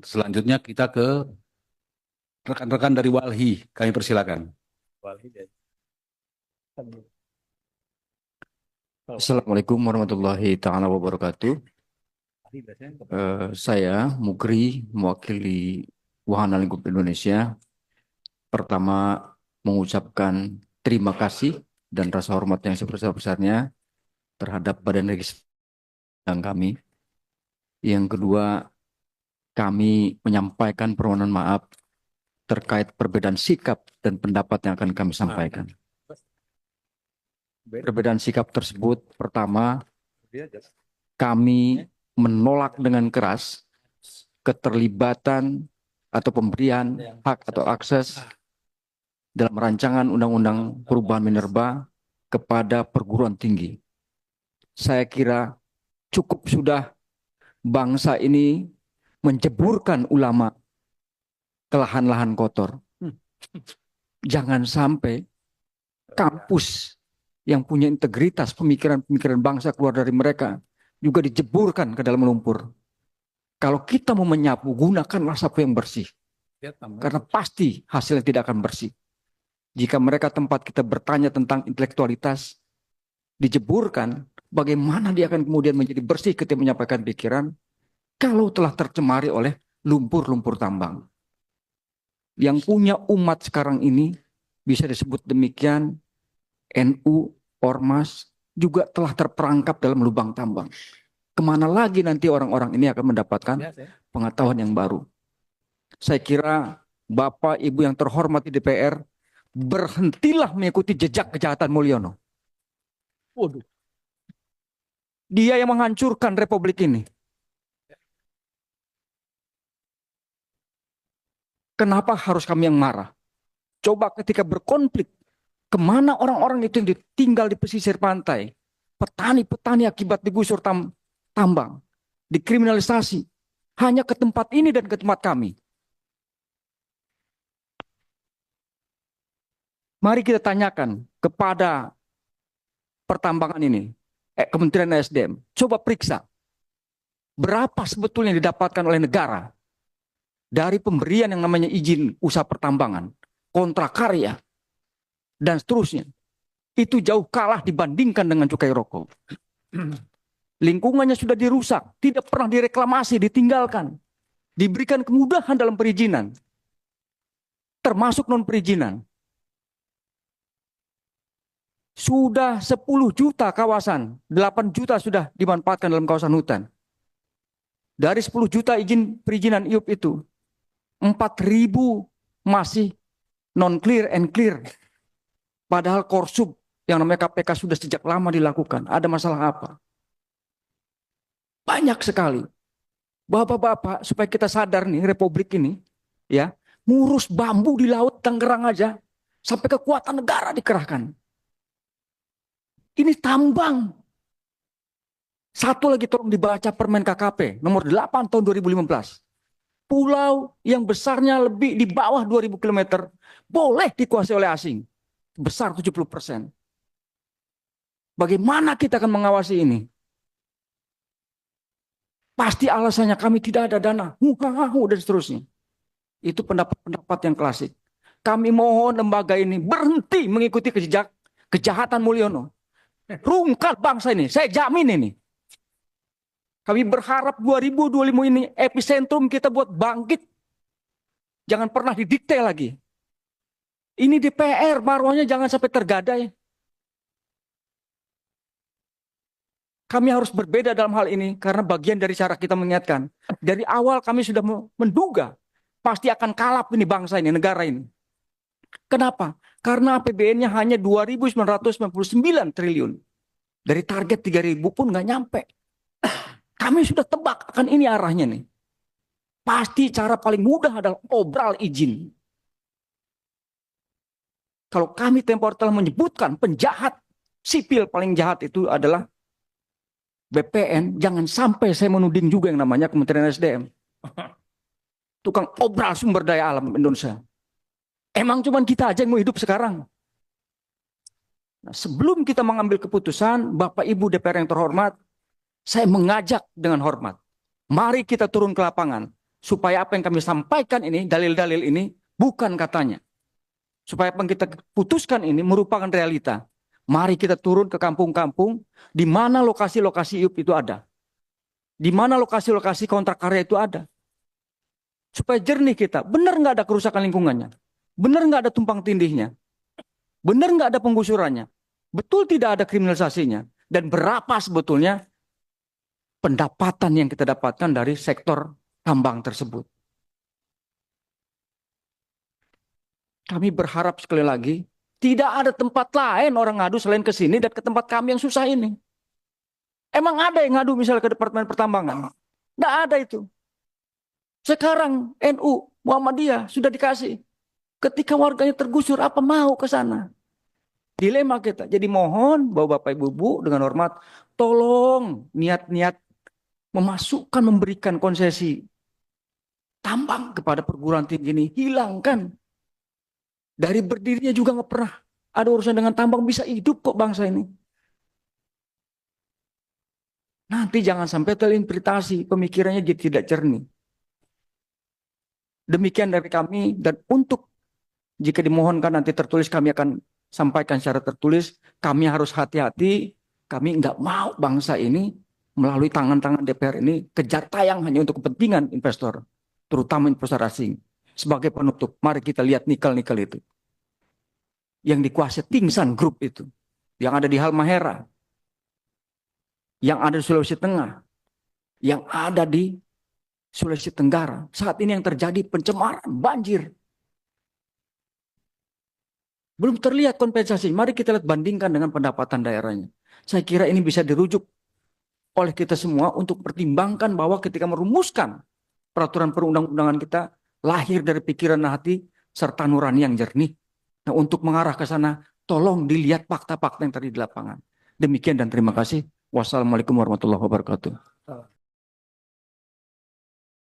Selanjutnya kita ke rekan-rekan dari Walhi. Kami persilakan. Assalamualaikum warahmatullahi taala wabarakatuh. Saya Mukri, mewakili Wahana Lingkup Indonesia. Pertama, mengucapkan terima kasih dan rasa hormat yang sebesar-besarnya terhadap Badan Legislasi kami. Yang kedua, kami menyampaikan permohonan maaf terkait perbedaan sikap dan pendapat yang akan kami sampaikan. Perbedaan sikap tersebut, pertama, kami menolak dengan keras keterlibatan atau pemberian hak atau akses dalam rancangan Undang-Undang Perubahan Minerba kepada perguruan tinggi. Saya kira cukup sudah bangsa ini menceburkan ulama ke lahan-lahan kotor. Jangan sampai kampus yang punya integritas pemikiran-pemikiran bangsa keluar dari mereka juga dijeburkan ke dalam lumpur. Kalau kita mau menyapu, gunakanlah sapu yang bersih. Karena pasti hasilnya tidak akan bersih. Jika mereka tempat kita bertanya tentang intelektualitas, dijeburkan, bagaimana dia akan kemudian menjadi bersih ketika menyampaikan pikiran, kalau telah tercemari oleh lumpur-lumpur tambang. Yang punya umat sekarang ini, bisa disebut demikian, NU, Ormas, juga telah terperangkap dalam lubang tambang. Kemana lagi nanti orang-orang ini akan mendapatkan pengetahuan yang baru? Saya kira Bapak, Ibu yang terhormat di DPR, berhentilah mengikuti jejak kejahatan Mulyono. Waduh. Dia yang menghancurkan republik ini. Kenapa harus kami yang marah? Coba ketika berkonflik, kemana orang-orang itu yang tinggal di pesisir pantai? Petani-petani akibat digusur tambang, dikriminalisasi. Hanya ke tempat ini dan ke tempat kami. Mari kita tanyakan kepada pertambangan ini, Kementerian SDM, coba periksa berapa sebetulnya yang didapatkan oleh negara dari pemberian yang namanya izin usaha pertambangan, kontrak karya, dan seterusnya. Itu jauh kalah dibandingkan dengan cukai rokok. Lingkungannya sudah dirusak, tidak pernah direklamasi, ditinggalkan. Diberikan kemudahan dalam perizinan, termasuk non-perizinan. Sudah 10 juta kawasan, 8 juta sudah dimanfaatkan dalam kawasan hutan. Dari 10 juta izin perizinan IUP itu, 4.000 masih non-clear and clear. Padahal Korsub yang namanya KPK sudah sejak lama dilakukan. Ada masalah apa? Banyak sekali. Bapak-bapak, supaya kita sadar nih, republik ini, ya, ngurus bambu di laut Tangerang aja, sampai kekuatan negara dikerahkan. Ini tambang. Satu lagi tolong dibaca Permen KKP nomor 8 tahun 2015. Pulau yang besarnya lebih di bawah 2.000 km boleh dikuasai oleh asing. Besar 70%. Bagaimana kita akan mengawasi ini? Pasti alasannya kami tidak ada dana. Dan seterusnya. Itu pendapat-pendapat yang klasik. Kami mohon lembaga ini berhenti mengikuti kejahatan Mulyono. Rungkat bangsa ini, saya jamin ini. Kami berharap 2025 ini epicentrum kita buat bangkit. Jangan pernah didikte lagi. Ini DPR, marwahnya jangan sampai tergadai. Kami harus berbeda dalam hal ini karena bagian dari cara kita mengingatkan. Dari awal kami sudah menduga pasti akan kalap ini bangsa ini, negara ini. Kenapa? Karena APBN-nya hanya 2.999 triliun. Dari target 3.000 pun nggak nyampe. Kami sudah tebak akan ini arahnya nih. Pasti cara paling mudah adalah obral izin. Kalau kami tempo telah menyebutkan penjahat sipil paling jahat itu adalah BPN, jangan sampai saya menuding juga yang namanya Kementerian SDM. Tukang obral sumber daya alam Indonesia. Emang cuma kita aja yang mau hidup sekarang? Nah, sebelum kita mengambil keputusan, Bapak Ibu DPR yang terhormat, saya mengajak dengan hormat. Mari kita turun ke lapangan. supaya apa yang kami sampaikan ini, dalil-dalil ini, bukan katanya. Supaya apa yang kita putuskan ini merupakan realita. Mari kita turun ke kampung-kampung di mana lokasi-lokasi IUP itu ada. Di mana lokasi-lokasi kontrak karya itu ada. Supaya jernih kita. Benar nggak ada kerusakan lingkungannya? Benar nggak ada tumpang tindihnya? Benar nggak ada penggusurannya? Betul tidak ada kriminalisasinya? Dan berapa sebetulnya pendapatan yang kita dapatkan dari sektor tambang tersebut? Kami berharap sekali lagi, tidak ada tempat lain orang ngadu selain ke sini dan ke tempat kami yang susah ini. Emang ada yang ngadu misalnya ke Departemen Pertambangan? Nggak ada itu. Sekarang NU, Muhammadiyah sudah dikasih. Ketika warganya tergusur, apa mau ke sana? Dilema kita. Jadi mohon bahwa Bapak Ibu dengan hormat, tolong niat-niat memasukkan, memberikan konsesi tambang kepada perguruan tinggi ini, hilangkan. Dari berdirinya juga nggak pernah ada urusan dengan tambang, bisa hidup kok bangsa ini. Nanti jangan sampai terinterpretasi, pemikirannya jadi tidak jernih. Demikian dari kami, dan untuk jika dimohonkan nanti tertulis, kami akan sampaikan secara tertulis. Kami harus hati-hati, kami nggak mau bangsa ini melalui tangan-tangan DPR ini kejar tayang hanya untuk kepentingan investor, terutama investor asing. Sebagai penutup, mari kita lihat nikel-nikel itu. Yang dikuasai Tingsan Group itu. Yang ada di Halmahera. Yang ada di Sulawesi Tengah. Yang ada di Sulawesi Tenggara. Saat ini yang terjadi pencemaran, banjir. Belum terlihat kompensasi. Mari kita lihat bandingkan dengan pendapatan daerahnya. Saya kira ini bisa dirujuk oleh kita semua untuk pertimbangkan bahwa ketika merumuskan peraturan perundang-undangan kita, lahir dari pikiran dan hati serta nurani yang jernih. Nah, untuk mengarah ke sana, tolong dilihat fakta-fakta yang tadi di lapangan. Demikian dan terima kasih. Wassalamualaikum warahmatullahi wabarakatuh.